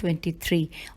23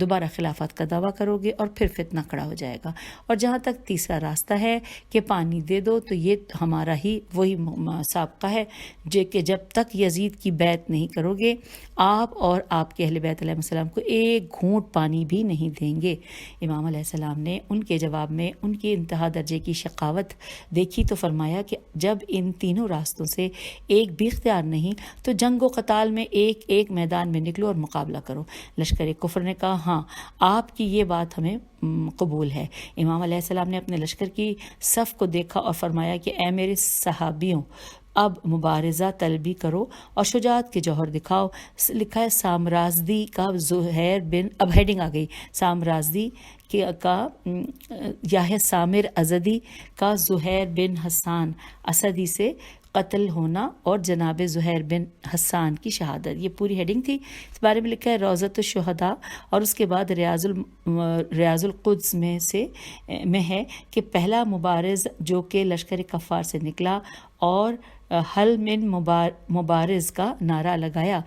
دوبارہ خلافت کا دعویٰ کرو گے اور پھر فتنہ کھڑا ہو جائے گا. اور جہاں تک تیسرا راستہ ہے کہ پانی دے دو، تو یہ ہمارا ہی وہی سابقہ ہے کہ جب تک یزید کی بیعت نہیں کرو گے آپ اور آپ کے اہل بیت علیہ السلام کو ایک گھونٹ پانی بھی نہیں دیں گے. امام علیہ السلام نے ان کے جواب میں ان کی انتہا درجے کی شقاوت دیکھی تو فرمایا کہ جب ان تینوں راستوں سے ایک بھی اختیار نہیں تو جنگ و قتال میں ایک ایک میدان میں نکلو اور مقابلہ کرو. لشکر کفر نے کہا ہاں آپ کی یہ بات ہمیں قبول ہے. امام علیہ السلام نے اپنے لشکر کی صف کو دیکھا اور فرمایا کہ اے میرے صحابیوں، اب مبارزہ طلبی کرو اور شجاعت کے جوہر دکھاؤ. لکھا ہے سامرازدی کا زہیر بن، اب ہیڈنگ آ گئی، سامرازدی کا یا ہے سامر ازدی کا زہیر بن حسان اسدی سے قتل ہونا اور جناب زہیر بن حسان کی شہادت. یہ پوری ہیڈنگ تھی. اس بارے میں لکھا ہے روضۃ الشہداء، اور اس کے بعد ریاض القدس میں ہے کہ پہلا مبارز جو کہ لشکر کفار سے نکلا اور حل من مبارز کا نعرہ لگایا،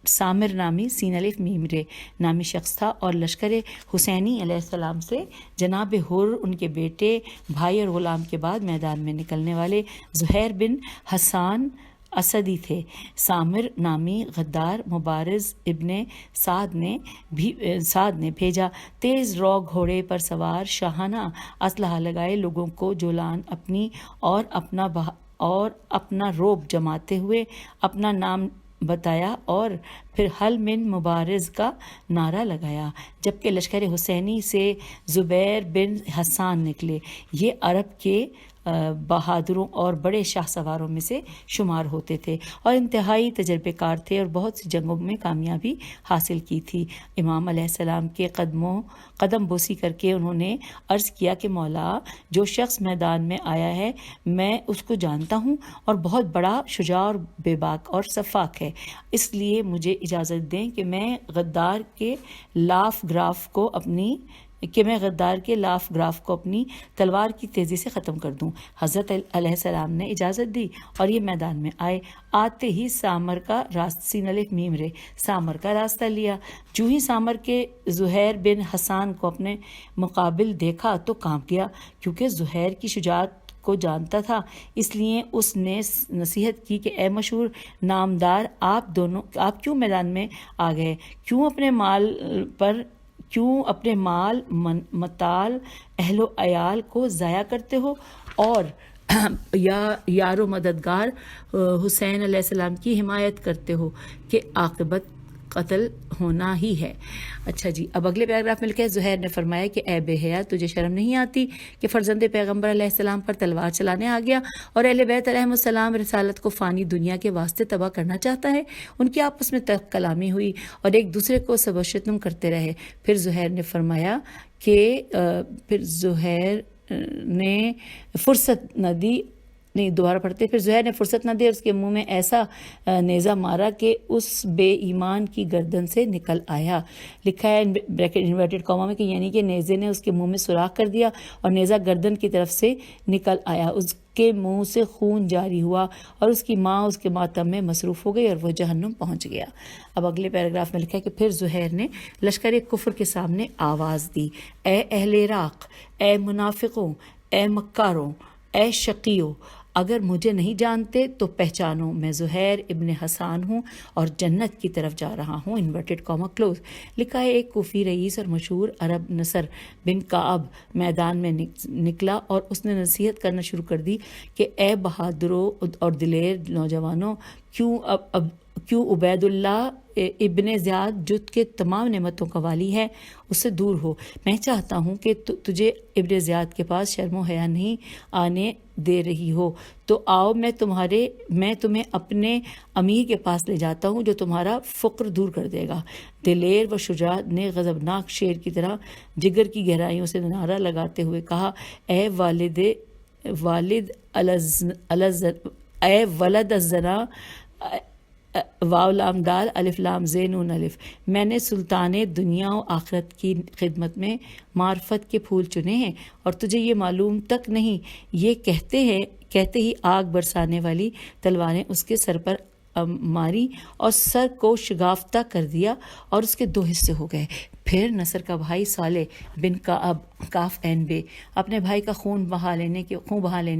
سامر نامی سین الف میم رے نامی شخص تھا، اور لشکر حسینی علیہ السلام سے جناب حر، ان کے بیٹے، بھائی اور غلام کے بعد میدان میں نکلنے والے زہیر بن حسان اسدی تھے. سامر نامی غدار مبارز ابن سعد نے بھیجا. تیز رو گھوڑے پر سوار، شاہانہ اسلحہ لگائے لوگوں کو جولان اپنی اور اپنا روب جماتے ہوئے اپنا نام بتایا اور پھر حل من مبارز کا نعرہ لگایا. جبکہ لشکر حسینی سے زبیر بن حسان نکلے. یہ عرب کے بہادروں اور بڑے شاہ سواروں میں سے شمار ہوتے تھے اور انتہائی تجربے کار تھے اور بہت سی جنگوں میں کامیابی حاصل کی تھی. امام علیہ السلام کے قدم بوسی کر کے انہوں نے عرض کیا کہ مولا، جو شخص میدان میں آیا ہے میں اس کو جانتا ہوں اور بہت بڑا شجاع اور بے باک اور شفاق ہے، اس لیے مجھے اجازت دیں کہ میں غدار کے لاف گراف کو اپنی تلوار کی تیزی سے ختم کر دوں. حضرت علیہ السلام نے اجازت دی اور یہ میدان میں آئے. آتے ہی سامر کا راستہ لیا. جو ہی سامر کے زہیر بن حسان کو اپنے مقابل دیکھا تو کانپ گیا، کیونکہ زہیر کی شجاعت کو جانتا تھا. اس لیے اس نے نصیحت کی کہ اے مشہور نامدار، آپ کیوں میدان میں آ گئے؟ کیوں اپنے مال متال اہل و عیال کو ضائع کرتے ہو اور یار و مددگار حسین علیہ السلام کی حمایت کرتے ہو کہ عاقبت قتل ہونا ہی ہے. اچھا جی، اب اگلے پیراگراف میں لکھا ہے زہیر نے فرمایا کہ اے بے حیا، تجھے شرم نہیں آتی کہ فرزند پیغمبر علیہ السلام پر تلوار چلانے آ گیا اور اہل بیت علیہ السلام رسالت کو فانی دنیا کے واسطے تباہ کرنا چاہتا ہے؟ ان کی آپس میں تلخ کلامی ہوئی اور ایک دوسرے کو سب و شتم کرتے رہے. پھر زہیر نے فرمایا کہ پھر زہیر نے فرصت نہ دی اور اس کے منہ میں ایسا نیزہ مارا کہ اس بے ایمان کی گردن سے نکل آیا. لکھا ہے بریکٹ انورٹڈ کاما میں کہ یعنی کہ نیزے نے اس کے منہ میں سوراخ کر دیا اور نیزہ گردن کی طرف سے نکل آیا. اس کے منہ سے خون جاری ہوا اور اس کی ماں اس کے ماتم میں مصروف ہو گئی اور وہ جہنم پہنچ گیا. اب اگلے پیراگراف میں لکھا ہے کہ پھر زہیر نے لشکر کفر کے سامنے آواز دی، اے اہل عراق، اے منافقوں، اے مکاروں، اے شقیوں، اگر مجھے نہیں جانتے تو پہچانو، میں زہیر ابن حسان ہوں اور جنت کی طرف جا رہا ہوں. Inverted comma close. لکھا ہے ایک کوفی رئیس اور مشہور عرب نصر بن کعب میدان میں نکلا اور اس نے نصیحت کرنا شروع کر دی کہ اے بہادروں اور دلیر نوجوانوں، کیوں عبید اللہ ابن زیاد جت کے تمام نعمتوں کا والی ہے اس سے دور ہو؟ میں چاہتا ہوں کہ تجھے ابن زیاد کے پاس شرم و حیا نہیں آنے دے رہی ہو تو آؤ میں تمہیں اپنے امیر کے پاس لے جاتا ہوں جو تمہارا فقر دور کر دے گا. دلیر و شجاع نے غضبناک شیر کی طرح جگر کی گہرائیوں سے نعرہ لگاتے ہوئے کہا، اے ولد الزنا واو لام دال الف لام زین نون الف، میں نے سلطان دنیا و آخرت کی خدمت میں معرفت کے پھول چنے ہیں اور تجھے یہ معلوم تک نہیں. یہ کہتے ہی آگ برسانے والی تلواریں اس کے سر پر ماری اور سر کو شگافتہ کر دیا اور اس کے 2 حصے ہو گئے۔ پھر نصر کا بھائی صالح بن کاف عین بے اپنے بھائی کا خون بہا لینے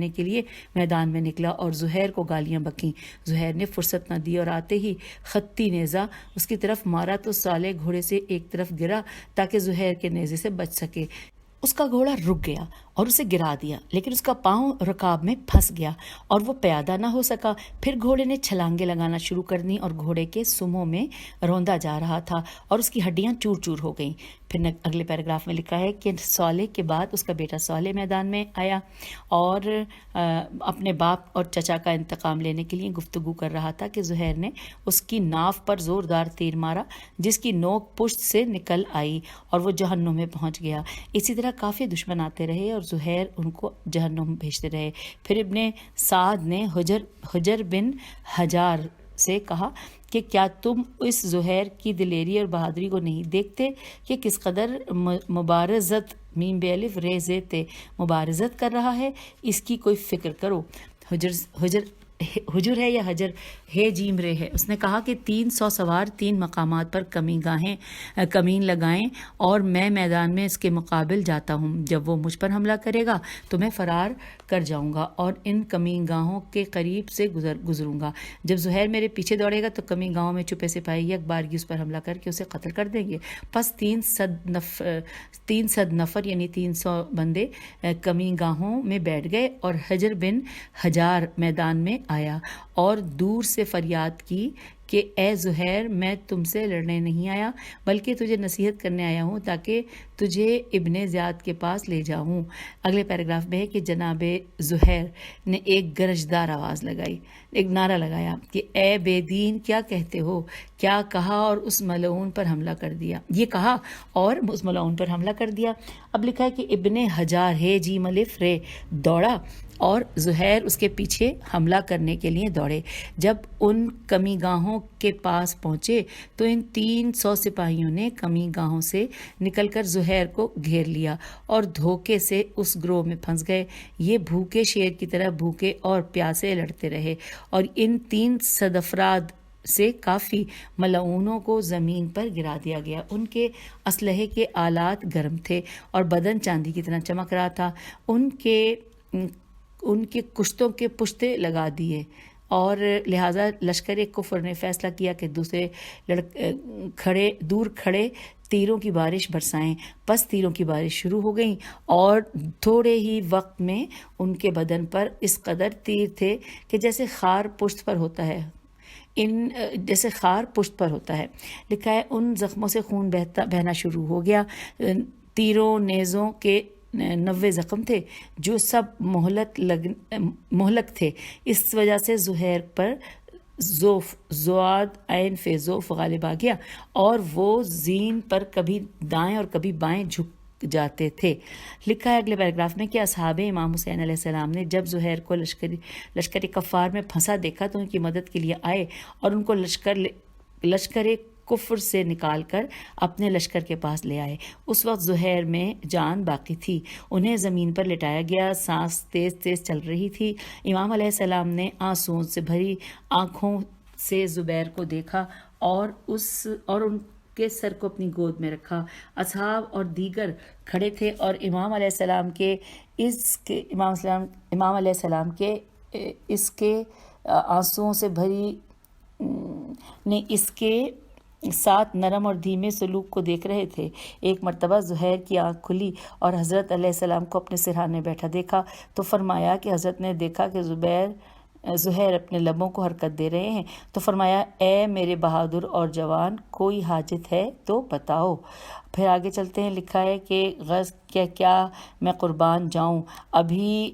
کے لیے میدان میں نکلا اور زہیر کو گالیاں بکیں۔ زہیر نے فرصت نہ دی اور آتے ہی خطی نیزہ اس کی طرف مارا تو صالح گھوڑے سے ایک طرف گرا تاکہ زہیر کے نیزے سے بچ سکے۔ اس کا گھوڑا رک گیا اور اسے گرا دیا، لیکن اس کا پاؤں رکاب میں پھنس گیا اور وہ پیادہ نہ ہو سکا۔ پھر گھوڑے نے چھلانگیں لگانا شروع کر دیں اور گھوڑے کے سموں میں روندا جا رہا تھا اور اس کی ہڈیاں چور چور ہو گئیں۔ پھر اگلے پیراگراف میں لکھا ہے کہ صالح کے بعد اس کا بیٹا صالح میدان میں آیا اور اپنے باپ اور چچا کا انتقام لینے کے لیے گفتگو کر رہا تھا کہ زہیر نے اس کی ناف پر زوردار تیر مارا جس کی نوک پشت سے نکل آئی اور وہ جہنم میں پہنچ گیا۔ اسی طرح کافی دشمن آتے رہے اور زہیر ان کو جہنم بھیجتے رہے۔ پھر ابن سعد نے حجر بن حجار سے کہا کہ کیا تم اس زہیر کی دلیری اور بہادری کو نہیں دیکھتے کہ کس قدر مبارزت میم بے الف رے زے تے مبارزت کر رہا ہے؟ اس کی کوئی فکر کرو۔ حجر ہے یا حجر ہے جیم رے ہے۔ اس نے کہا کہ 300 سوار 3 مقامات پر کمین لگائیں اور میں میدان میں اس کے مقابل جاتا ہوں۔ جب وہ مجھ پر حملہ کرے گا تو میں فرار کر جاؤں گا اور ان کمین گاہوں کے قریب سے گزروں گا۔ جب زہیر میرے پیچھے دوڑے گا تو کمین گاہوں میں چھپے سپاہی یک بارگی اس پر حملہ کر کے اسے قتل کر دیں گے۔ پس 300 نفر یعنی 300 بندے کمین گاہوں میں بیٹھ گئے اور حجر بن حجار میدان میں آیا اور دور سے فریاد کی کہ اے زہیر، میں تم سے لڑنے نہیں آیا بلکہ تجھے نصیحت کرنے آیا ہوں تاکہ تجھے ابن زیاد کے پاس لے جاؤں۔ اگلے پیراگراف میں ہے کہ جناب زہیر نے ایک گرجدار آواز لگائی، ایک نعرہ لگایا کہ اے بے دین، کیا کہتے ہو؟ کیا کہا اور اس ملعون پر حملہ کر دیا۔ یہ کہا اور اس ملعون پر حملہ کر دیا۔ اب لکھا ہے کہ ابن حجار ہے جیم الف رے دوڑا اور زہیر اس کے پیچھے حملہ کرنے کے لیے دوڑے۔ جب ان کمی گاہوں کے پاس پہنچے تو ان 300 سپاہیوں نے کمی گاہوں سے نکل کر زہیر کو گھیر لیا اور دھوکے سے اس گروہ میں پھنس گئے۔ یہ بھوکے شیر کی طرح بھوکے اور پیاسے لڑتے رہے اور ان 300 افراد سے کافی ملعونوں کو زمین پر گرا دیا گیا۔ ان کے اسلحے کے آلات گرم تھے اور بدن چاندی کی طرح چمک رہا تھا۔ ان کے کشتوں کے پشتے لگا دیے اور لہٰذا لشکر کفر نے فیصلہ کیا کہ دور کھڑے تیروں کی بارش برسائیں۔ پس تیروں کی بارش شروع ہو گئی اور تھوڑے ہی وقت میں ان کے بدن پر اس قدر تیر تھے کہ جیسے خار پشت پر ہوتا ہے۔ لکھا ہے ان زخموں سے خون بہنا شروع ہو گیا۔ تیروں نیزوں کے 90 زخم تھے جو سب مہلک تھے۔ اس وجہ سے زہیر پر زواد عین فے زوف غالب آ گیا اور وہ زین پر کبھی دائیں اور کبھی بائیں جھک جاتے تھے۔ لکھا ہے اگلے پیراگراف میں کہ اصحاب امام حسین علیہ السلام نے جب زہیر کو لشکر کفار میں پھنسا دیکھا تو ان کی مدد کے لیے آئے اور ان کو لشکر کفر سے نکال کر اپنے لشکر کے پاس لے آئے۔ اس وقت زہیر میں جان باقی تھی۔ انہیں زمین پر لٹایا گیا، سانس تیز تیز چل رہی تھی۔ امام علیہ السلام نے آنسوؤں سے بھری آنکھوں سے زبیر کو دیکھا اور ان کے سر کو اپنی گود میں رکھا۔ اصحاب اور دیگر کھڑے تھے اور امام علیہ السلام کے اس کے آنسوؤں سے بھری نے اس کے ساتھ نرم اور دھیمے سلوک کو دیکھ رہے تھے۔ ایک مرتبہ زہیر کی آنکھ کھلی اور حضرت علیہ السلام کو اپنے سرہانے بیٹھا دیکھا تو فرمایا کہ حضرت نے دیکھا کہ زہیر اپنے لبوں کو حرکت دے رہے ہیں تو فرمایا اے میرے بہادر اور جوان، کوئی حاجت ہے تو بتاؤ۔ پھر آگے چلتے ہیں۔ لکھا ہے کہ غرض کیا میں قربان جاؤں، ابھی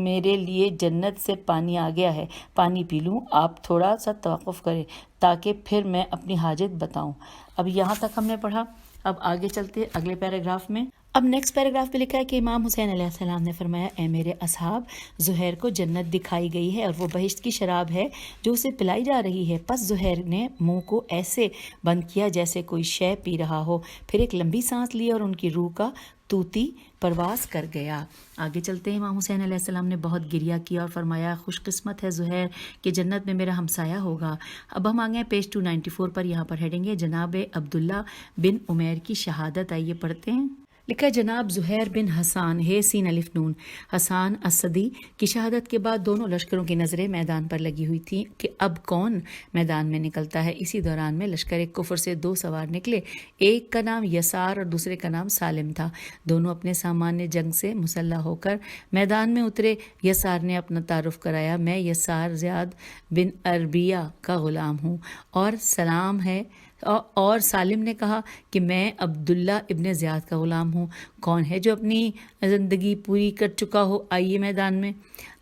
میرے لیے جنت سے پانی آ گیا ہے، پانی پی لوں، آپ تھوڑا سا توقف کریں تاکہ پھر میں اپنی حاجت بتاؤں۔ اب یہاں تک ہم نے پڑھا۔ اب آگے چلتے ہیں اگلے پیراگراف میں۔ اب نیکسٹ پیراگراف پہ لکھا ہے کہ امام حسین علیہ السلام نے فرمایا اے میرے اصحاب، زہیر کو جنت دکھائی گئی ہے اور وہ بہشت کی شراب ہے جو اسے پلائی جا رہی ہے۔ پس زہیر نے منہ کو ایسے بند کیا جیسے کوئی شے پی رہا ہو، پھر ایک لمبی سانس لی اور ان کی روح کا طوطی پرواز کر گیا۔ آگے چلتے ہیں، امام حسین علیہ السلام نے بہت گریہ کیا اور فرمایا خوش قسمت ہے زہیر کہ جنت میں میرا ہمسایہ ہوگا۔ اب ہم آگے ہیں پیج 294 پر، یہاں پر ہیڈنگ ہے جناب عبداللہ بن عمیر کی شہادت۔ آئیے پڑھتے ہیں۔ لکھا جناب زہیر بن حسان ہے سین الف نون حسان اسدی کی شہادت کے بعد دونوں لشکروں کی نظریں میدان پر لگی ہوئی تھیں کہ اب کون میدان میں نکلتا ہے۔ اسی دوران میں لشکر کفر سے 2 سوار نکلے، ایک کا نام یسار اور دوسرے کا نام سالم تھا۔ دونوں اپنے سامان جنگ سے مسلح ہو کر میدان میں اترے۔ یسار نے اپنا تعارف کرایا، میں یسار زیاد بن عربیہ کا غلام ہوں اور سلام ہے، اور سالم نے کہا کہ میں عبداللہ ابن زیاد کا غلام ہوں۔ کون ہے جو اپنی زندگی پوری کر چکا ہو، آئیے میدان میں۔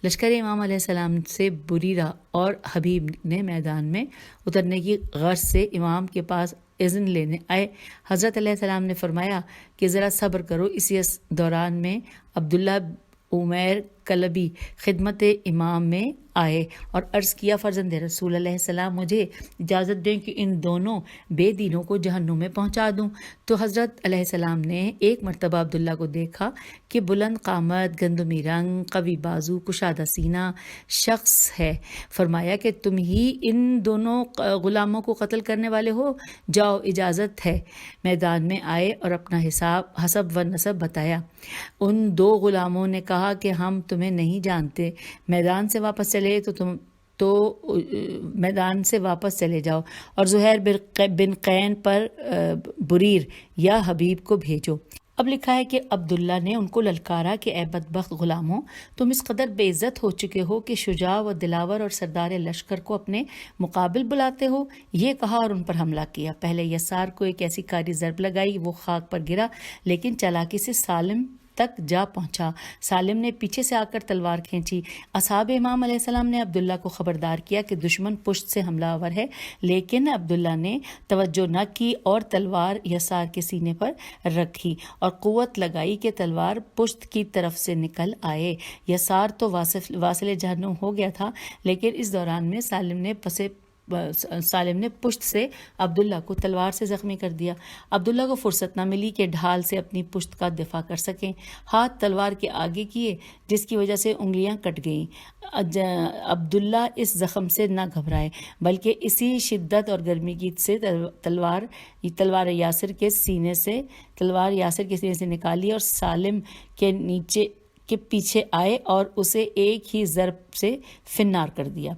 لشکر امام علیہ السلام سے بریرہ اور حبیب نے میدان میں اترنے کی غرض سے امام کے پاس اذن لینے آئے۔ حضرت علیہ السلام نے فرمایا کہ ذرا صبر کرو۔ اسی دوران میں عبداللہ عمیر کلبی خدمت امام میں آئے اور عرض کیا، فرزند رسول علیہ السلام مجھے اجازت دیں کہ ان دونوں بے دینوں کو جہنم میں پہنچا دوں۔ تو حضرت علیہ السلام نے ایک مرتبہ عبداللہ کو دیکھا کہ بلند قامت، گندمی رنگ، قوی بازو، کشادہ سینہ شخص ہے۔ فرمایا کہ تم ہی ان دونوں غلاموں کو قتل کرنے والے ہو، جاؤ اجازت ہے۔ میدان میں آئے اور اپنا حسب و نسب بتایا۔ ان 2 غلاموں نے کہا کہ ہم تمہیں نہیں جانتے، میدان سے واپس چلے تو میدان سے واپس چلے جاؤ اور زہیر بن قین پر بریر یا حبیب کو بھیجو۔ اب لکھا ہے کہ عبداللہ نے ان کو للکارا کہ اے بدبخت غلاموں، تم اس قدر بے عزت ہو چکے ہو کہ شجاع و دلاور اور سردار لشکر کو اپنے مقابل بلاتے ہو۔ یہ کہا اور ان پر حملہ کیا۔ پہلے یسار کو ایک ایسی کاری ضرب لگائی، وہ خاک پر گرا، لیکن چالاکی سے سالم تک جا پہنچا۔ سالم نے پیچھے سے آ کر تلوار کھینچی۔ اصحاب امام علیہ السلام نے عبداللہ کو خبردار کیا کہ دشمن پشت سے حملہ آور ہے، لیکن عبداللہ نے توجہ نہ کی اور تلوار یسار کے سینے پر رکھی اور قوت لگائی کہ تلوار پشت کی طرف سے نکل آئے۔ یسار تو واصل جہنم ہو گیا تھا، لیکن اس دوران میں سالم نے پشت سے عبداللہ کو تلوار سے زخمی کر دیا۔ عبداللہ کو فرصت نہ ملی کہ ڈھال سے اپنی پشت کا دفاع کر سکیں، ہاتھ تلوار کے آگے کیے جس کی وجہ سے انگلیاں کٹ گئیں۔ عبداللہ اس زخم سے نہ گھبرائے بلکہ اسی شدت اور گرمی کی سے تلوار یاسر کے سینے سے نکالی اور سالم کے پیچھے آئے اور اسے ایک ہی ضرب سے فنار کر دیا۔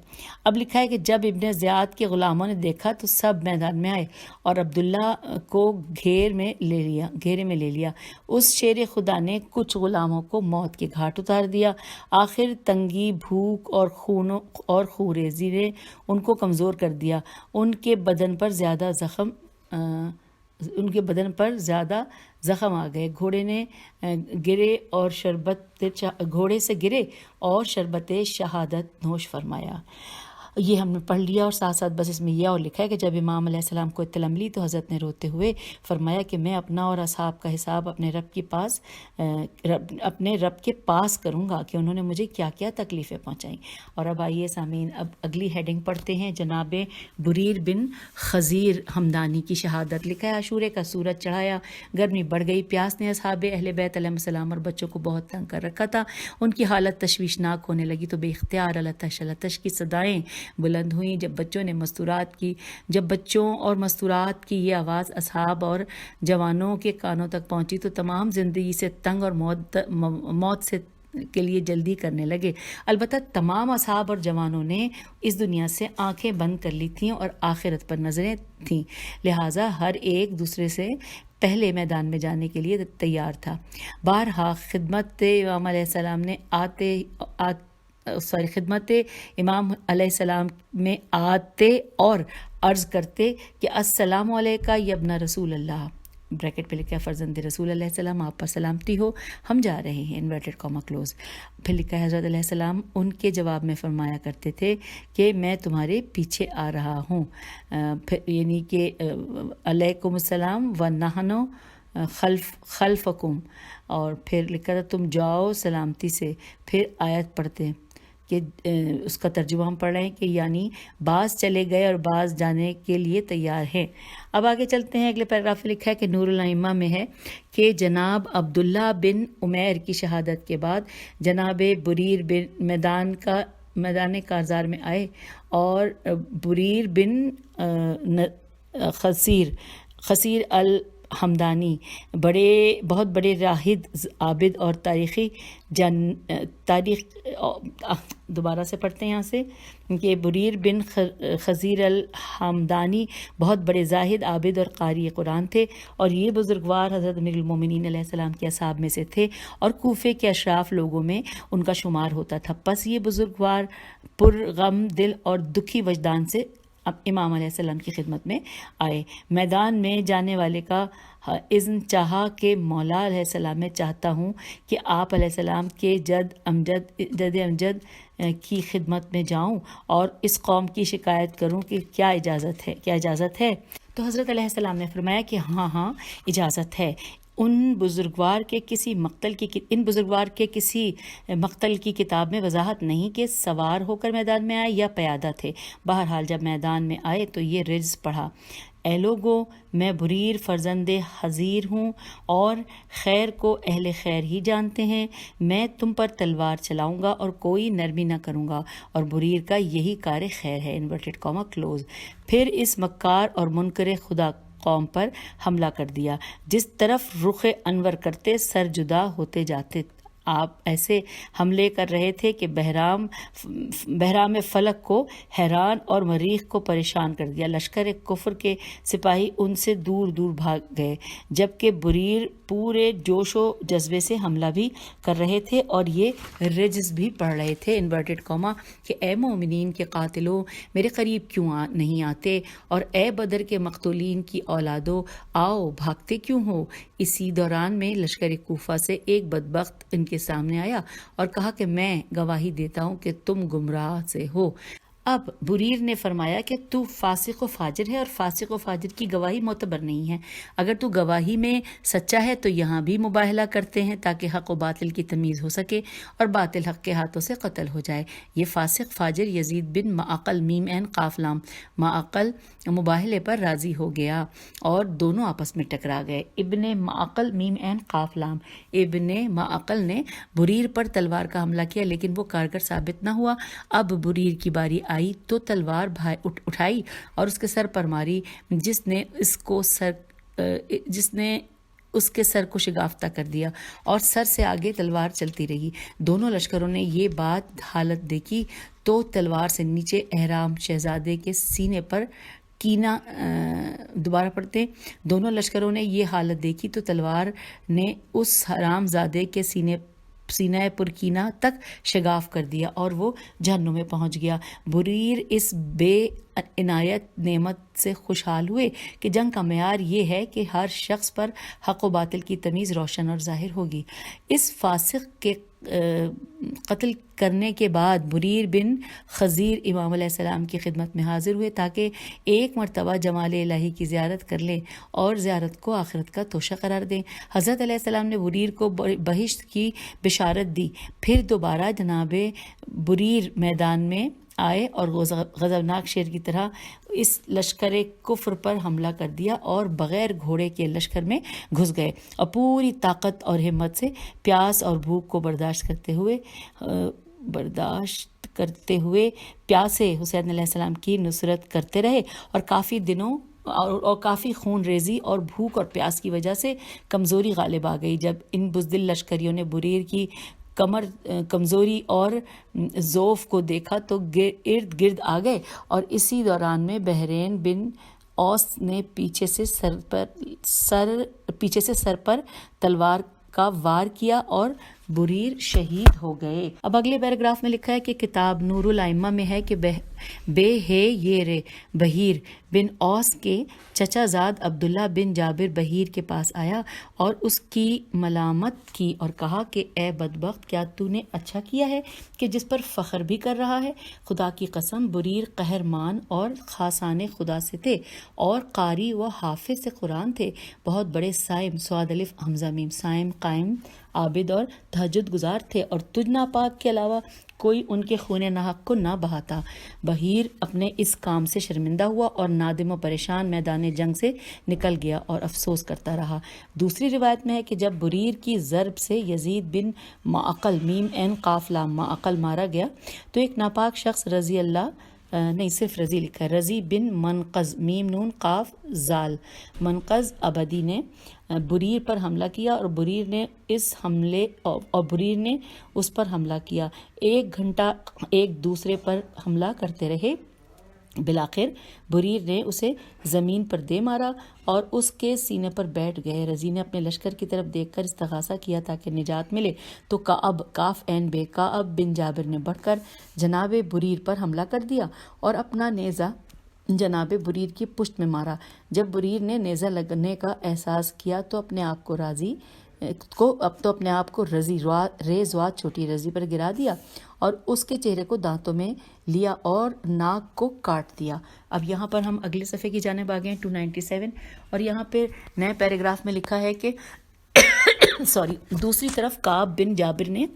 اب لکھا ہے کہ جب ابن زیاد کے غلاموں نے دیکھا تو سب میدان میں آئے اور عبداللہ کو گھیرے میں لے لیا۔ اس شیر خدا نے کچھ غلاموں کو موت کے گھاٹ اتار دیا۔ آخر تنگی، بھوک اور خوریزی نے ان کو کمزور کر دیا۔ ان کے بدن پر زیادہ زخم آ گئے۔ گھوڑے سے گرے اور شربت شہادت نوش فرمایا۔ یہ ہم نے پڑھ لیا اور ساتھ ساتھ بس اس میں یہ اور لکھا ہے کہ جب امام علیہ السلام کو اطلاع ملی تو حضرت نے روتے ہوئے فرمایا کہ میں اپنا اور اصحاب کا حساب اپنے رب کے پاس کروں گا کہ انہوں نے مجھے کیا کیا تکلیفیں پہنچائیں۔ اور اب آئیے سامعین، اب اگلی ہیڈنگ پڑھتے ہیں، جناب بریر بن خزیر ہمدانی کی شہادت۔ لکھا ہے عاشورے کا سورج چڑھایا، گرمی بڑھ گئی، پیاس نے اصحاب اہل بیت علیہ السلام اور بچوں کو بہت تنگ کر رکھا تھا۔ ان کی حالت تشویشناک ہونے لگی تو بے اختیار لتش لتش کی صدائیں بلند ہوئیں۔ جب بچوں اور مستورات کی یہ آواز اصحاب اور جوانوں کے کانوں تک پہنچی تو تمام زندگی سے تنگ اور موت کے لیے جلدی کرنے لگے۔ البتہ تمام اصحاب اور جوانوں نے اس دنیا سے آنکھیں بند کر لی تھیں اور آخرت پر نظریں تھیں، لہٰذا ہر ایک دوسرے سے پہلے میدان میں جانے کے لیے تیار تھا۔ بارہا خدمت امام علیہ السلام میں آتے اور عرض کرتے کہ السلام علیکہ یا ابن رسول اللہ، بریکٹ پہ لکھا ہے فرزند رسول علیہ السلام، آپ پر سلامتی ہو، ہم جا رہے ہیں، انورٹڈ کاما کلوز۔ پھر لکھا ہے حضرت علیہ السلام ان کے جواب میں فرمایا کرتے تھے کہ میں تمہارے پیچھے آ رہا ہوں، یعنی کہ علیکم السلام و نحنو خلفکم، اور پھر لکھا تھا تم جاؤ سلامتی سے۔ پھر آیت پڑھتے ہیں کہ اس کا ترجمہ ہم پڑھ رہے ہیں کہ یعنی بعض چلے گئے اور بعض جانے کے لیے تیار ہیں۔ اب آگے چلتے ہیں، اگلے پیراگراف میں لکھا ہے کہ نور الائمہ میں ہے کہ جناب عبداللہ بن عمیر کی شہادت کے بعد جناب بریر بن میدان کارزار میں آئے اور بریر بن خسیر الحمدانی بہت بڑے راہد، عابد اور دوبارہ سے پڑھتے ہیں یہاں سے کہ بریر بن خزیر الحمدانی بہت بڑے زاہد، عابد اور قاری قرآن تھے، اور یہ بزرگوار حضرت امیر المومنین علیہ السلام کے اصحاب میں سے تھے اور کوفے کے اشراف لوگوں میں ان کا شمار ہوتا تھا۔ پس یہ بزرگوار پرغم دل اور دکھی وجدان سے امام علیہ السلام کی خدمت میں آئے۔ میدان میں جانے والے کا اذن چاہا کہ مولا علیہ السلام، میں چاہتا ہوں کہ آپ علیہ السلام کے جد امجد کی خدمت میں جاؤں اور اس قوم کی شکایت کروں کہ کیا اجازت ہے؟ تو حضرت علیہ السلام نے فرمایا کہ ہاں اجازت ہے۔ ان بزرگوار کے کسی مقتل کی کتاب میں وضاحت نہیں کہ سوار ہو کر میدان میں آئے یا پیادہ تھے۔ بہرحال جب میدان میں آئے تو یہ رجز پڑھا: اے لوگو، میں بریر فرزند حزیر ہوں اور خیر کو اہل خیر ہی جانتے ہیں۔ میں تم پر تلوار چلاؤں گا اور کوئی نرمی نہ کروں گا، اور بریر کا یہی کار خیر ہے۔ Inverted comma close. پھر اس مکار اور منکر خدا قوم پر حملہ کر دیا، جس طرف رخ انور کرتے سر جدا ہوتے جاتے۔ آپ ایسے حملے کر رہے تھے کہ بحرام فلک کو حیران اور مریخ کو پریشان کر دیا۔ لشکر کفر کے سپاہی ان سے دور دور بھاگ گئے، جبکہ بریر پورے جوش و جذبے سے حملہ بھی کر رہے تھے اور یہ رجز بھی پڑھ رہے تھے، انورٹڈ کاما، کہ اے مومنین کے قاتلوں، میرے قریب کیوں نہیں آتے؟ اور اے بدر کے مقتولین کی اولادو، آؤ، بھاگتے کیوں ہو؟ اسی دوران میں لشکر کوفہ سے ایک بدبخت ان کے سامنے آیا اور کہا کہ میں گواہی دیتا ہوں کہ تم گمراہ سے ہو۔ اب بریر نے فرمایا کہ تو فاسق و فاجر ہے اور فاسق و فاجر کی گواہی معتبر نہیں ہے۔ اگر تو گواہی میں سچا ہے تو یہاں بھی مباہلہ کرتے ہیں تاکہ حق و باطل کی تمیز ہو سکے اور باطل حق کے ہاتھوں سے قتل ہو جائے۔ یہ فاسق فاجر یزید بن معقل میم عین قاف لام معقل مباہلے پر راضی ہو گیا اور دونوں آپس میں ٹکرا گئے۔ ابن معقل میم عین قاف لام، ابن معقل نے بریر پر تلوار کا حملہ کیا لیکن وہ کارگر ثابت نہ ہوا۔ اب بریر کی باری آئی تو تلوار اٹھائی اور اس کے سر پر ماری، جس نے اس کے سر کو شگافتہ کر دیا اور سر سے آگے تلوار چلتی رہی۔ دونوں لشکروں نے یہ حالت دیکھی تو تلوار سے نیچے احرام شہزادے کے سینے پر کینہ دوبارہ پڑھتے ہیں۔ دونوں لشکروں نے یہ حالت دیکھی تو تلوار نے اس حرام زادے کے سینہ پرکینہ تک شگاف کر دیا اور وہ جہنم میں پہنچ گیا۔ بریر اس بے عنایت نعمت سے خوشحال ہوئے کہ جنگ کا معیار یہ ہے کہ ہر شخص پر حق و باطل کی تمیز روشن اور ظاہر ہوگی۔ اس فاسق کے قتل کرنے کے بعد بریر بن خزیر امام علیہ السلام کی خدمت میں حاضر ہوئے تاکہ ایک مرتبہ جمال الہی کی زیارت کر لیں اور زیارت کو آخرت کا توشہ قرار دیں۔ حضرت علیہ السلام نے بریر کو بہشت کی بشارت دی۔ پھر دوبارہ جناب بریر میدان میں آئے اور غضبناک شیر کی طرح اس لشکر کفر پر حملہ کر دیا اور بغیر گھوڑے کے لشکر میں گھس گئے اور پوری طاقت اور ہمت سے پیاس اور بھوک کو برداشت کرتے ہوئے پیاسے حسین علیہ السلام کی نصرت کرتے رہے اور کافی دنوں اور کافی خون ریزی اور بھوک اور پیاس کی وجہ سے کمزوری غالب آ گئی۔ جب ان بزدل لشکریوں نے بریر کی کمزوری اور ضعف کو دیکھا تو ارد گرد آ گئے اور اسی دوران میں بحرین بن اوس نے پیچھے سے سر پر تلوار کا وار کیا اور بریر شہید ہو گئے۔ اب اگلے پیراگراف میں لکھا ہے کہ کتاب نور الائمہ میں ہے کہ بے ہے یہ رے بہیر بن اوس کے چچا زاد عبداللہ بن جابر بہیر کے پاس آیا اور اس کی ملامت کی اور کہا کہ اے بدبخت، کیا تو نے اچھا کیا ہے کہ جس پر فخر بھی کر رہا ہے؟ خدا کی قسم، بریر قہرمان اور خاصان خدا سے تھے اور قاری و حافظ سے قرآن تھے، بہت بڑے سائم، سواد الف حمزہ میم، سائم قائم عابد اور تہجد گزار تھے اور تجھ ناپاک کے علاوہ کوئی ان کے خون ناحق کو نہ بہاتا۔ بحیر اپنے اس کام سے شرمندہ ہوا اور نادم و پریشان میدان جنگ سے نکل گیا اور افسوس کرتا رہا۔ دوسری روایت میں ہے کہ جب بریر کی ضرب سے یزید بن معقل میم عین قاف لام معقل مارا گیا تو ایک ناپاک شخص رضی اللہ نہیں صرف رضی لکھا ہے، رضی بن منقذ میم نون قاف زال منقذ ابدی نے بریر پر حملہ کیا اور بریر نے اس پر حملہ کیا۔ 1 گھنٹہ ایک دوسرے پر حملہ کرتے رہے، بالآخر بریر نے اسے زمین پر دے مارا اور اس کے سینے پر بیٹھ گئے۔ رضی نے اپنے لشکر کی طرف دیکھ کر استغاثہ کیا تاکہ نجات ملے تو کعب کاف عین بے کعب بن جابر نے بڑھ کر جناب بریر پر حملہ کر دیا اور اپنا نیزہ جناب بریر کی پشت میں مارا۔ جب بریر نے نیزہ لگنے کا احساس کیا تو اپنے آپ کو ریزوات چھوٹی رضی پر گرا دیا اور اس کے چہرے کو دانتوں میں لیا اور ناک کو کاٹ دیا۔ اب یہاں پر ہم اگلے صفحے کی جانب آ گئے ہیں 297 اور یہاں پہ نئے پیراگراف میں لکھا ہے کہ دوسری طرف کعب بن جابر نے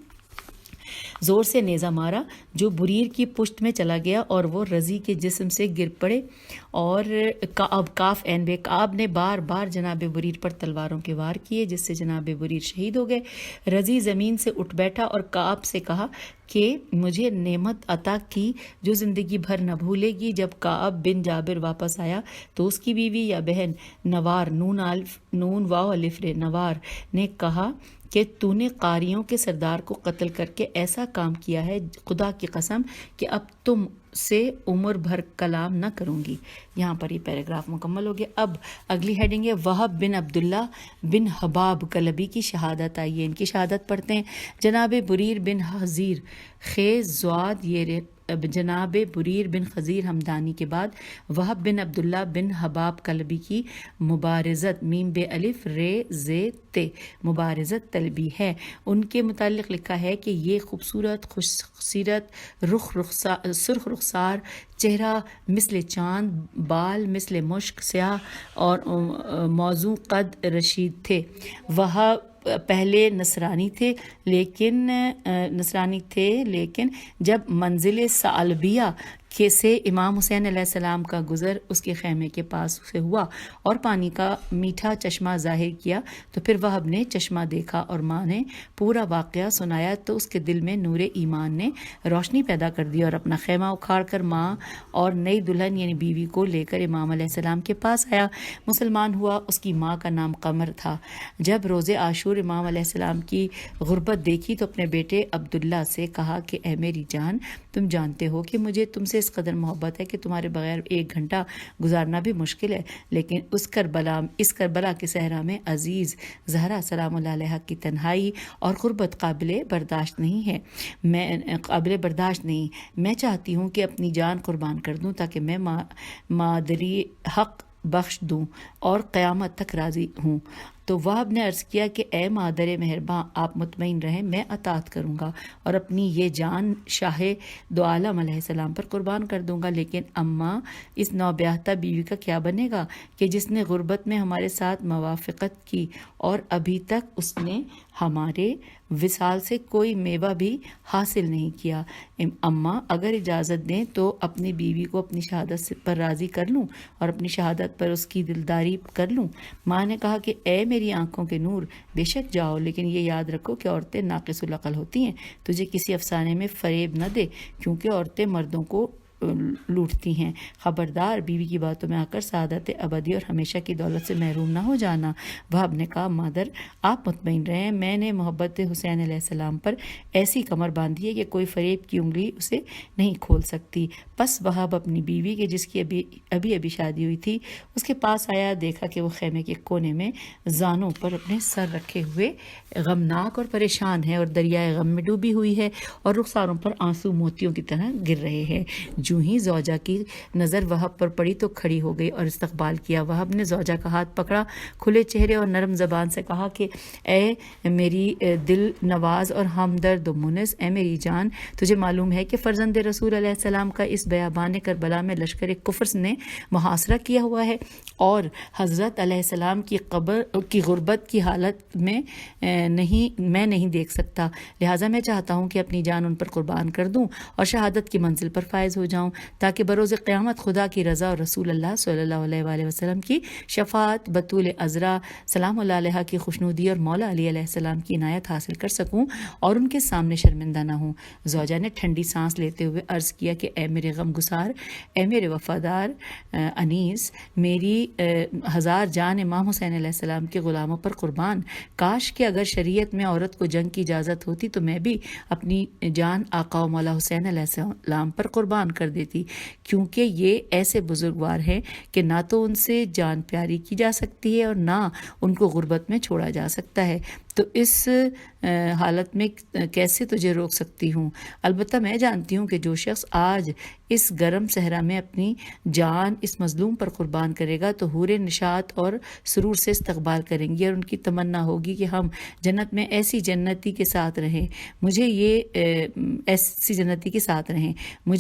زور سے نیزہ مارا جو بریر کی پشت میں چلا گیا اور وہ رضی کے جسم سے گر پڑے اور کاف عین بے کعب نے بار بار جناب بریر پر تلواروں کے وار کیے جس سے جناب بریر شہید ہو گئے۔ رضی زمین سے اٹھ بیٹھا اور کعب سے کہا کہ مجھے نعمت عطا کی جو زندگی بھر نہ بھولے گی۔ جب کعب بن جابر واپس آیا تو اس کی بیوی یا بہن نوار نون واو الف رے نوار نے کہا کہ تو نے قاریوں کے سردار کو قتل کر کے ایسا کام کیا ہے، خدا کی قسم کہ اب تم سے عمر بھر کلام نہ کروں گی۔ یہاں پر یہ پیراگراف مکمل ہو گیا۔ اب اگلی ہیڈنگ ہے وہب بن عبداللہ بن حباب کلبی کی شہادت۔ آئیے ان کی شہادت پڑھتے ہیں۔ جناب بریر بن حضیر خیز زواد جناب بریر بن خزیر ہمدانی کے بعد وہب بن عبداللہ بن حباب کلبی کی مبارزت میم بے الف رے زے تے مبارزت طلبی ہے۔ ان کے متعلق لکھا ہے کہ یہ خوبصورت خوش سیرت سرخ رخسار چہرہ مثل چاند بال مثل مشک سیاہ اور موزوں قد رشید تھے۔ وہ پہلے نصرانی تھے لیکن جب منزل ثعلبیہ سے امام حسین علیہ السلام کا گزر اس کے خیمے کے پاس سے ہوا اور پانی کا میٹھا چشمہ ظاہر کیا تو پھر وہب نے چشمہ دیکھا اور ماں نے پورا واقعہ سنایا تو اس کے دل میں نور ایمان نے روشنی پیدا کر دی اور اپنا خیمہ اکھاڑ کر ماں اور نئی دلہن یعنی بیوی کو لے کر امام علیہ السلام کے پاس آیا، مسلمان ہوا۔ اس کی ماں کا نام قمر تھا۔ جب روز عاشور امام علیہ السلام کی غربت دیکھی تو اپنے بیٹے عبداللہ سے کہا کہ اے میری جان، تم جانتے ہو کہ مجھے تم سے اس قدر محبت ہے کہ تمہارے بغیر 1 گھنٹہ گزارنا بھی مشکل ہے، لیکن اس کربلا کے صحرا میں عزیز زہرا سلام اللہ علیہا کی تنہائی اور غربت قابل برداشت نہیں۔ میں چاہتی ہوں کہ اپنی جان قربان کر دوں تاکہ میں مادری حق بخش دوں اور قیامت تک راضی ہوں۔ تو وہب نے عرض کیا کہ اے مادر مہرباں، آپ مطمئن رہیں، میں اطاعت کروں گا اور اپنی یہ جان شاہ دو عالم علیہ السلام پر قربان کر دوں گا، لیکن اماں اس نوبیاہتا بیوی کا کیا بنے گا کہ جس نے غربت میں ہمارے ساتھ موافقت کی اور ابھی تک اس نے ہمارے وصال سے کوئی میوہ بھی حاصل نہیں کیا۔ اماں اگر اجازت دیں تو اپنی بیوی کو اپنی شہادت پر راضی کر لوں اور اپنی شہادت پر اس کی دلداری کر لوں۔ ماں نے کہا کہ اے میری آنکھوں کے نور، بے شک جاؤ، لیکن یہ یاد رکھو کہ عورتیں ناقص العقل ہوتی ہیں، تجھے کسی افسانے میں فریب نہ دے کیونکہ عورتیں مردوں کو لوٹتی ہیں۔ خبردار، بیوی کی باتوں میں آ کر سعادت ابدی اور ہمیشہ کی دولت سے محروم نہ ہو جانا۔ وہب نے کہا مادر آپ مطمئن رہیں، میں نے محبت حسین علیہ السلام پر ایسی کمر باندھی ہے کہ کوئی فریب کی انگلی اسے نہیں کھول سکتی۔ پس وہب اپنی بیوی کے جس کی ابھی شادی ہوئی تھی اس کے پاس آیا، دیکھا کہ وہ خیمے کے کونے میں زانوں پر اپنے سر رکھے ہوئے غمناک اور پریشان ہے اور دریائے غم میں ڈوبی ہوئی ہے اور رخساروں پر آنسو موتیوں کی طرح گر رہے ہیں۔ جو ہی زوجہ کی نظر وہب پر پڑی تو کھڑی ہو گئی اور استقبال کیا۔ وہب نے زوجہ کا ہاتھ پکڑا، کھلے چہرے اور نرم زبان سے کہا کہ اے میری دل نواز اور ہمدرد و مونس، اے میری جان، تجھے معلوم ہے کہ فرزند رسول علیہ السلام کا اس بیابان کربلا میں لشکر کفر نے محاصرہ کیا ہوا ہے اور حضرت علیہ السلام کی غربت کی حالت میں میں نہیں دیکھ سکتا، لہٰذا میں چاہتا ہوں کہ اپنی جان ان پر قربان کر دوں اور شہادت کی منزل پر فائز ہو جاؤں، تاکہ بروز قیامت خدا کی رضا اور رسول اللہ صلی اللہ علیہ وآلہ وسلم کی شفاعت، بطول عذرا سلام اللہ علیہ کی خوشنودی اور مولا علی علیہ السلام کی عنایت حاصل کر سکوں اور ان کے سامنے شرمندہ نہ ہوں۔ زوجہ نے ٹھنڈی سانس لیتے ہوئے عرض کیا کہ اے میرے غم گسار، اے میرے وفادار انیس، میری 1000 جان امام حسین علیہ السلام کے غلاموں پر قربان، کاش کہ اگر شریعت میں عورت کو جنگ کی اجازت ہوتی تو میں بھی اپنی جان آقا و مولا حسین علیہ السلام پر قربان کر دیتی، کیونکہ یہ ایسے بزرگوار ہیں کہ نہ تو ان سے جان پیاری کی جا سکتی ہے اور نہ ان کو غربت میں چھوڑا جا سکتا ہے، تو اس حالت میں کیسے تجھے روک سکتی ہوں؟ البتہ میں جانتی ہوں کہ جو شخص آج اس گرم صحرا میں اپنی جان اس مظلوم پر قربان کرے گا تو حوریں نشاط اور سرور سے استقبال کریں گی اور ان کی تمنا ہوگی کہ ہم جنت میں ایسی جنتی کے ساتھ رہیں۔ مجھے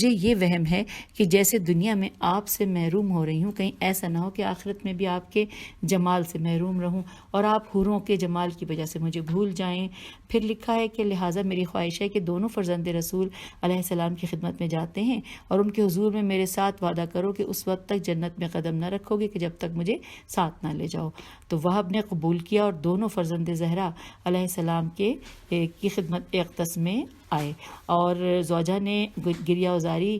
یہ وہم ہے کہ جیسے دنیا میں آپ سے محروم ہو رہی ہوں، کہیں ایسا نہ ہو کہ آخرت میں بھی آپ کے جمال سے محروم رہوں اور آپ حوروں کے جمال کی وجہ سے مجھے بھول جائیں۔ پھر لکھا ہے کہ لہٰذا میری خواہش ہے کہ دونوں فرزند رسول علیہ السلام کی خدمت میں جاتے ہیں اور ان کے حضور میں میرے ساتھ وعدہ کرو کہ اس وقت تک جنت میں قدم نہ رکھو گے کہ جب تک مجھے ساتھ نہ لے جاؤ۔ تو وہب نے قبول کیا اور دونوں فرزند زہرا علیہ السلام کی خدمت اقدس میں آئے، اور زوجہ نے گریہ وزاری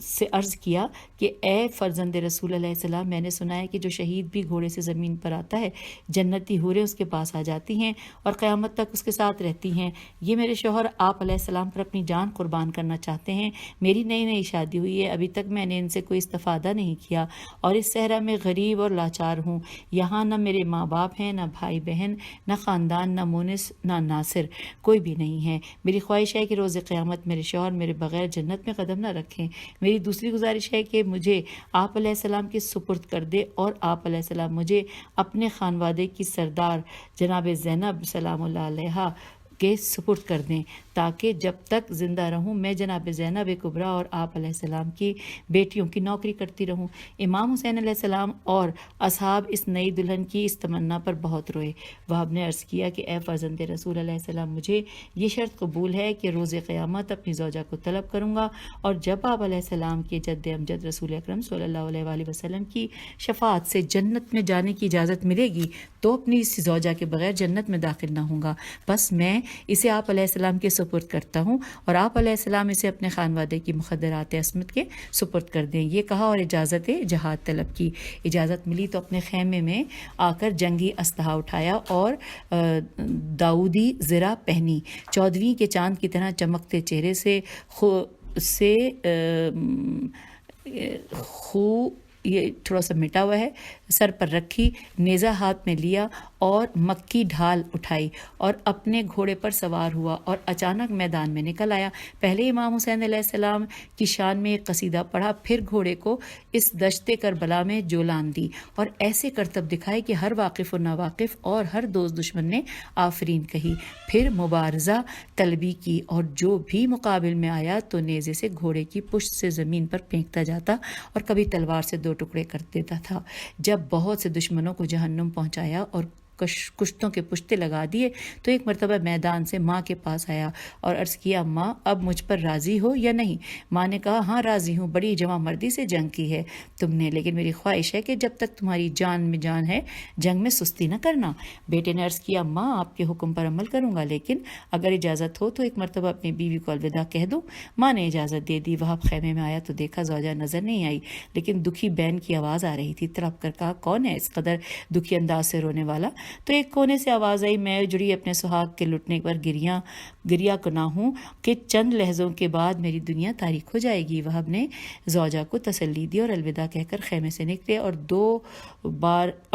سے عرض کیا کہ اے فرزند رسول علیہ السلام، میں نے سنا ہے کہ جو شہید بھی گھوڑے سے زمین پر آتا ہے، جنتی حوریں اس کے پاس آ جاتی ہیں اور قیامت تک اس کے ساتھ رہتی ہیں۔ یہ میرے شوہر آپ علیہ السلام پر اپنی جان قربان کرنا چاہتے ہیں۔ میری نئی شادی ہوئی ہے، ابھی تک میں نے ان سے کوئی استفادہ نہیں کیا اور اس صحرا میں غریب اور لاچار ہوں۔ یہاں نہ میرے ماں باپ ہیں، نہ بھائی بہن، نہ خاندان، نہ مونس، نہ ناصر، کوئی بھی نہیں ہے۔ میری خواہش ہے کہ روز قیامت میرے شوہر میرے بغیر جنت میں قدم نہ رکھیں۔ میری دوسری گزارش ہے کہ مجھے آپ علیہ السلام کے سپرد کر دے اور آپ علیہ السلام مجھے اپنے خانوادے کی سردار جناب زینب سلام اللہ علیہا کے سپرد کر دیں، تاکہ جب تک زندہ رہوں میں جناب زینب کبریٰ اور آپ علیہ السلام کی بیٹیوں کی نوکری کرتی رہوں۔ امام حسین علیہ السلام اور اصحاب اس نئی دلہن کی اس تمنا پر بہت روئے۔ وہب نے عرض کیا کہ اے فرزند رسول علیہ السلام، مجھے یہ شرط قبول ہے کہ روز قیامت اپنی زوجہ کو طلب کروں گا اور جب آپ علیہ السلام کے جد امجد رسول اکرم صلی اللہ علیہ وآلہ وسلم کی شفاعت سے جنت میں جانے کی اجازت ملے گی تو اپنی اس زوجہ کے بغیر جنت میں داخل نہ ہوں گا۔ بس میں اسے آپ علیہ السلام کے سپرد کرتا ہوں اور آپ علیہ السلام اسے اپنے خانوادے کی مخدرات عصمت کے سپرد کر دیں۔ یہ کہا اور اجازت جہاد طلب کی۔ اجازت ملی تو اپنے خیمے میں آ کر جنگی اسلحہ اٹھایا اور داؤدی زرہ پہنی، 14ویں کے چاند کی طرح چمکتے چہرے سے یہ تھوڑا سا مٹا ہوا ہے، سر پر رکھی، نیزہ ہاتھ میں لیا اور مکی ڈھال اٹھائی اور اپنے گھوڑے پر سوار ہوا اور اچانک میدان میں نکل آیا۔ پہلے امام حسین علیہ السلام کی شان میں ایک قصیدہ پڑھا، پھر گھوڑے کو اس دشت کربلا میں جولان دی اور ایسے کرتب دکھائے کہ ہر واقف و ناواقف اور ہر دوست دشمن نے آفرین کہی۔ پھر مبارزہ طلبی کی اور جو بھی مقابل میں آیا تو نیزے سے گھوڑے کی پشت سے زمین پر پھینکتا جاتا اور کبھی تلوار سے 2 ٹکڑے کر دیتا تھا۔ جب بہت سے دشمنوں کو جہنم پہنچایا اور کشتوں کے پشتے لگا دیے تو ایک مرتبہ میدان سے ماں کے پاس آیا اور عرض کیا، ماں اب مجھ پر راضی ہو یا نہیں؟ ماں نے کہا، ہاں راضی ہوں، بڑی جواں مردی سے جنگ کی ہے تم نے، لیکن میری خواہش ہے کہ جب تک تمہاری جان میں جان ہے جنگ میں سستی نہ کرنا۔ بیٹے نے عرض کیا، ماں آپ کے حکم پر عمل کروں گا، لیکن اگر اجازت ہو تو ایک مرتبہ اپنی بیوی کو الوداع کہہ دوں۔ ماں نے اجازت دے دی۔ وہاں خیمے میں آیا تو دیکھا زوجہ نظر نہیں آئی، لیکن دکھی بہن کی آواز آ رہی تھی۔ تڑپ کر کہا، کون ہے اس قدر دکھی انداز سے رونے والا؟ تو ایک کونے سے آواز آئی، میں جڑی اپنے سہاگ کے لٹنے پر گریا کنا ہوں کہ چند لحظوں کے بعد میری دنیا تاریک ہو جائے گی۔ وہب نے زوجہ کو تسلی دی اور الوداع کہہ کر خیمے سے نکلے اور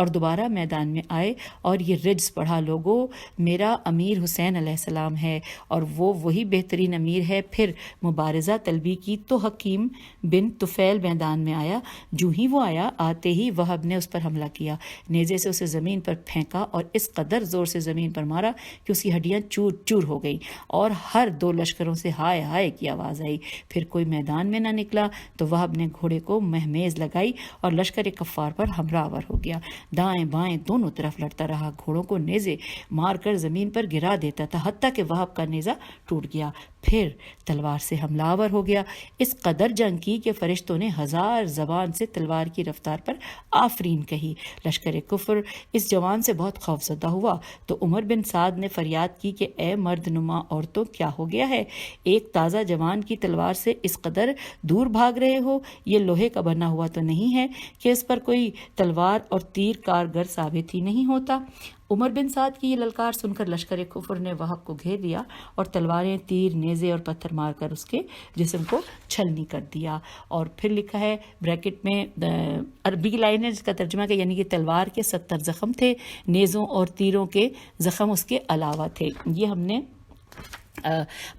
دوبارہ میدان میں آئے اور یہ رجز پڑھا، لوگوں میرا امیر حسین علیہ السلام ہے اور وہ وہی بہترین امیر ہے۔ پھر مبارزہ طلبی کی تو حکیم بن طفیل میدان میں آیا۔ جو ہی وہ آیا، آتے ہی وہب نے اس پر حملہ کیا، نیزے سے اسے زمین پر پھینکا اور اس قدر زور سے زمین پر مارا کہ اس کی ہڈیاں چور چور ہو گئیں اور ہر دو لشکروں سے ہائے ہائے کی آواز آئی۔ پھر کوئی میدان میں نہ نکلا تو وہب نے گھوڑے کو مہمیز لگائی اور لشکر کفار پر حملہ آور ہو گیا۔ دائیں بائیں دونوں طرف لڑتا رہا، گھوڑوں کو نیزے مار کر زمین پر گرا دیتا تھا، حتیٰ کہ وہب کا نیزہ ٹوٹ گیا، پھر تلوار سے حملہ آور ہو گیا۔ اس قدر جنگ کی کہ فرشتوں نے 1000 زبان سے تلوار کی رفتار پر آفرین کہی۔ لشکر کفر اس جوان سے بہت خوفزدہ ہوا تو عمر بن سعد نے فریاد کی کہ اے مرد نما عورتوں، کیا ہو گیا ہے؟ ایک تازہ جوان کی تلوار سے اس قدر دور بھاگ رہے ہو؟ یہ لوہے کا بنا ہوا تو نہیں ہے کہ اس پر کوئی تلوار اور تیر کارگر ثابت ہی نہیں ہوتا؟ عمر بن سعد کی یہ للکار سن کر لشکر کفر نے وہب کو گھیر لیا اور تلواریں، تیر، نیزے اور پتھر مار کر اس کے جسم کو چھلنی کر دیا۔ اور پھر لکھا ہے بریکٹ میں عربی کی لائن ہے جس کا ترجمہ کہ یعنی کہ تلوار کے 70 زخم تھے، نیزوں اور تیروں کے زخم اس کے علاوہ تھے۔ یہ ہم نے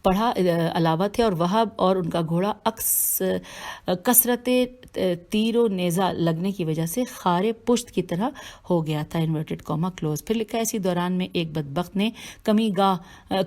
پڑھا علاوہ تھے، اور وہب اور ان کا گھوڑا کثرت تیر و نیزہ لگنے کی وجہ سے خارے پشت کی طرح ہو گیا تھا، انورٹڈ کاما کلوز۔ پھر لکھا ہے اسی دوران میں ایک بدبخت نے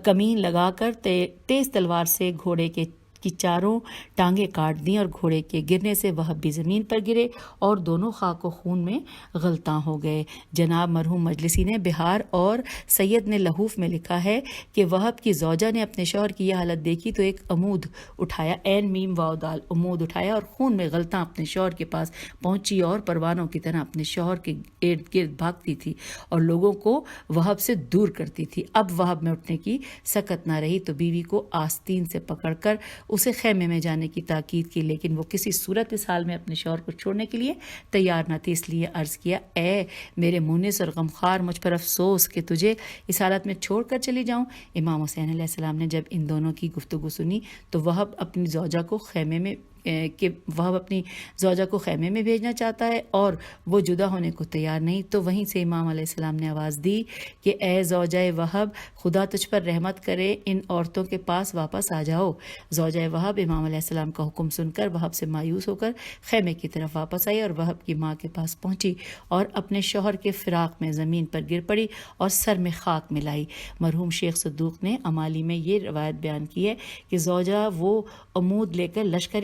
کمین لگا کر تیز تلوار سے گھوڑے کی چاروں ٹانگیں کاٹ دیں اور گھوڑے کے گرنے سے وہب بھی زمین پر گرے اور دونوں خاک و خون میں غلطاں ہو گئے۔ جناب مرحوم مجلسی نے بہار اور سید نے لہوف میں لکھا ہے کہ وہب کی زوجہ نے اپنے شوہر کی یہ حالت دیکھی تو ایک عمود اٹھایا، عین میم واو دال، عمود اٹھایا اور خون میں غلطاں اپنے شوہر کے پاس پہنچی اور پروانوں کی طرح اپنے شوہر کے ارد گرد بھاگتی تھی اور لوگوں کو وہب سے دور کرتی تھی۔ اب وہب میں اٹھنے کی سکت نہ رہی تو بیوی کو آستین سے پکڑ کر اسے خیمے میں جانے کی تاکید کی، لیکن وہ کسی صورت اس حال میں اپنے شوہر کو چھوڑنے کے لیے تیار نہ تھی۔ اس لیے عرض کیا، اے میرے مونس اور غمخوار، مجھ پر افسوس کہ تجھے اس حالت میں چھوڑ کر چلی جاؤں۔ امام حسین علیہ السلام نے جب ان دونوں کی گفتگو سنی تو وہب اپنی زوجہ کو خیمے میں بھیجنا چاہتا ہے اور وہ جدا ہونے کو تیار نہیں، تو وہیں سے امام علیہ السلام نے آواز دی کہ اے زوجہ وہب، خدا تجھ پر رحمت کرے، ان عورتوں کے پاس واپس آ جاؤ۔ زوجہ وہب امام علیہ السلام کا حکم سن کر وہب سے مایوس ہو کر خیمے کی طرف واپس آئی اور وہب کی ماں کے پاس پہنچی اور اپنے شوہر کے فراق میں زمین پر گر پڑی اور سر میں خاک ملائی۔ مرحوم شیخ صدوق نے امالی میں یہ روایت بیان کی ہے کہ زوجہ وہ عمود لے کر لشکر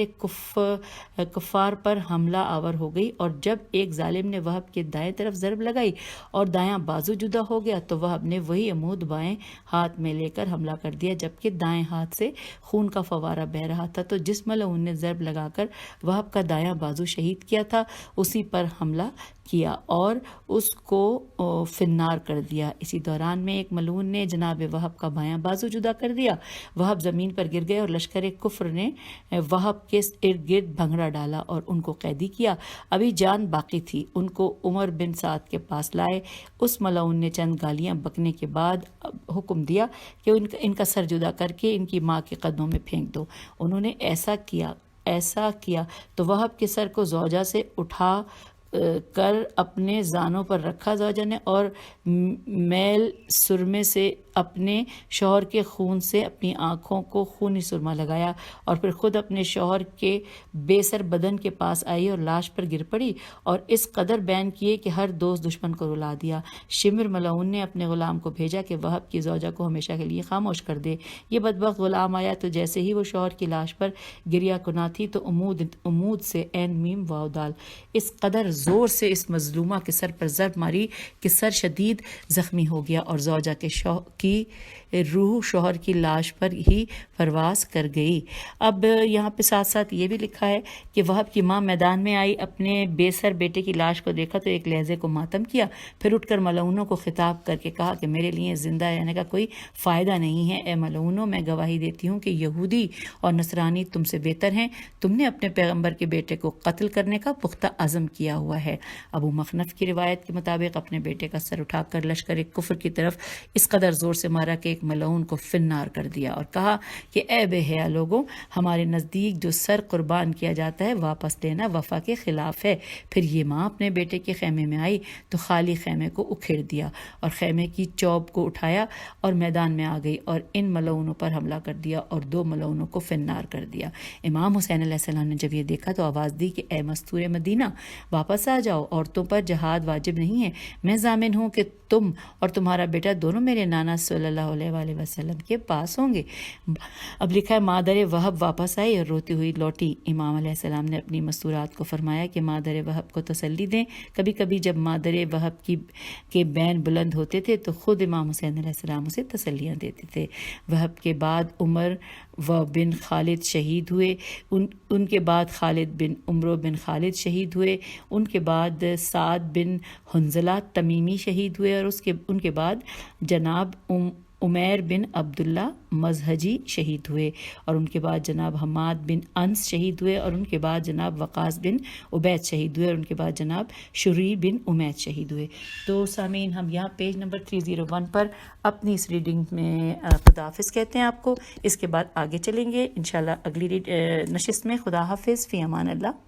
کفار پر حملہ آور ہو گئی، اور جب ایک ظالم نے وہب کے دائیں طرف ضرب لگائی اور دایاں بازو جدا ہو گیا تو وہب نے وہی عمود بائیں ہاتھ میں لے کر حملہ کر دیا، جبکہ دائیں ہاتھ سے خون کا فوارہ بہہ رہا تھا۔ تو جس ملعون نے ضرب لگا کر وہب کا دایاں بازو شہید کیا تھا، اسی پر حملہ کیا اور اس کو فنار کر دیا۔ اسی دوران میں ایک ملعون نے جناب وہب کا بایاں بازو جدا کر دیا۔ وہب زمین پر گر گئے اور لشکر کفر نے وہب کے ارد گرد بھنگڑا ڈالا اور ان کو قیدی کیا۔ ابھی جان باقی تھی، ان کو عمر بن سعد کے پاس لائے۔ اس ملعون نے چند گالیاں بکنے کے بعد حکم دیا کہ ان کا سر جدا کر کے ان کی ماں کے قدموں میں پھینک دو۔ انہوں نے ایسا کیا تو وہب کے سر کو زوجہ سے اٹھا کر اپنے زانوں پر رکھا زوجہ نے، اور میل سرمے سے اپنے شوہر کے خون سے اپنی آنکھوں کو خونی سرما لگایا اور پھر خود اپنے شوہر کے بے سر بدن کے پاس آئی اور لاش پر گر پڑی اور اس قدر بیان کیے کہ ہر دوست دشمن کو رلا دیا۔ شمر ملعون نے اپنے غلام کو بھیجا کہ وہب کی زوجہ کو ہمیشہ کے لیے خاموش کر دے۔ یہ بدبخت غلام آیا تو جیسے ہی وہ شوہر کی لاش پر گریا کنا تھی تو عمود سے عین میم واو دال اس قدر زور سے اس مظلومہ کے سر پر ضرب ماری کہ سر شدید زخمی ہو گیا اور زوجہ کی روح شوہر کی لاش پر ہی پرواز کر گئی۔ اب یہاں پہ ساتھ ساتھ یہ بھی لکھا ہے کہ وہب کی ماں میدان میں آئی، اپنے بے سر بیٹے کی لاش کو دیکھا تو ایک لہجے کو ماتم کیا، پھر اٹھ کر ملعونوں کو خطاب کر کے کہا کہ میرے لیے زندہ رہنے کا کوئی فائدہ نہیں ہے۔ اے ملعونوں، میں گواہی دیتی ہوں کہ یہودی اور نصرانی تم سے بہتر ہیں۔ تم نے اپنے پیغمبر کے بیٹے کو قتل کرنے کا پختہ عزم کیا ہوا ہوا ہے۔ ابو مخنف کی روایت کے مطابق اپنے بیٹے کا سر اٹھا کر لشکر کفر کی طرف اس قدر زور سے مارا کہ ایک ملعون کو فنار کر دیا اور کہا کہ اے بے حیا لوگوں، ہمارے نزدیک جو سر قربان کیا جاتا ہے واپس لینا وفا کے خلاف ہے۔ پھر یہ ماں اپنے بیٹے کے خیمے میں آئی تو خالی خیمے کو اکھیڑ دیا اور خیمے کی چوب کو اٹھایا اور میدان میں آ گئی اور ان ملعونوں پر حملہ کر دیا اور 2 ملعونوں کو فنار کر دیا۔ امام حسین علیہ السلام نے جب یہ دیکھا تو آواز دی کہ اے مستور مدینہ، واپس آ جاؤ، عورتوں پر جہاد واجب نہیں ہے۔ میں ضامن ہوں کہ تم اور تمہارا بیٹا دونوں میرے نانا صلی اللہ علیہ وآلہ وسلم کے پاس ہوں گے۔ اب لکھا ہے مادر وہب واپس آئی اور روتی ہوئی لوٹی۔ امام علیہ السلام نے اپنی مستورات کو فرمایا کہ مادر وہب کو تسلی دیں۔ کبھی کبھی جب مادر وہب کے بین بلند ہوتے تھے تو خود امام حسین علیہ السلام اسے تسلیاں دیتے تھے۔ وہب کے بعد عمر بن خالد شہید ہوئے، ان کے بعد خالد بن عمرو بن خالد شہید ہوئے، ان کے بعد سعد بن حنظلہ تمیمی شہید ہوئے اور ان کے بعد جناب عمیر بن عبداللہ مزہجی شہید ہوئے اور ان کے بعد جناب حماد بن انس شہید ہوئے اور ان کے بعد جناب وقاص بن عبید شہید ہوئے اور ان کے بعد جناب شری بن امید شہید ہوئے۔ تو سامعین، ہم یہاں پیج نمبر 301 پر اپنی اس ریڈنگ میں خداحافظ کہتے ہیں آپ کو۔ اس کے بعد آگے چلیں گے انشاءاللہ اگلی نشست میں۔ خدا حافظ، فی امان اللہ۔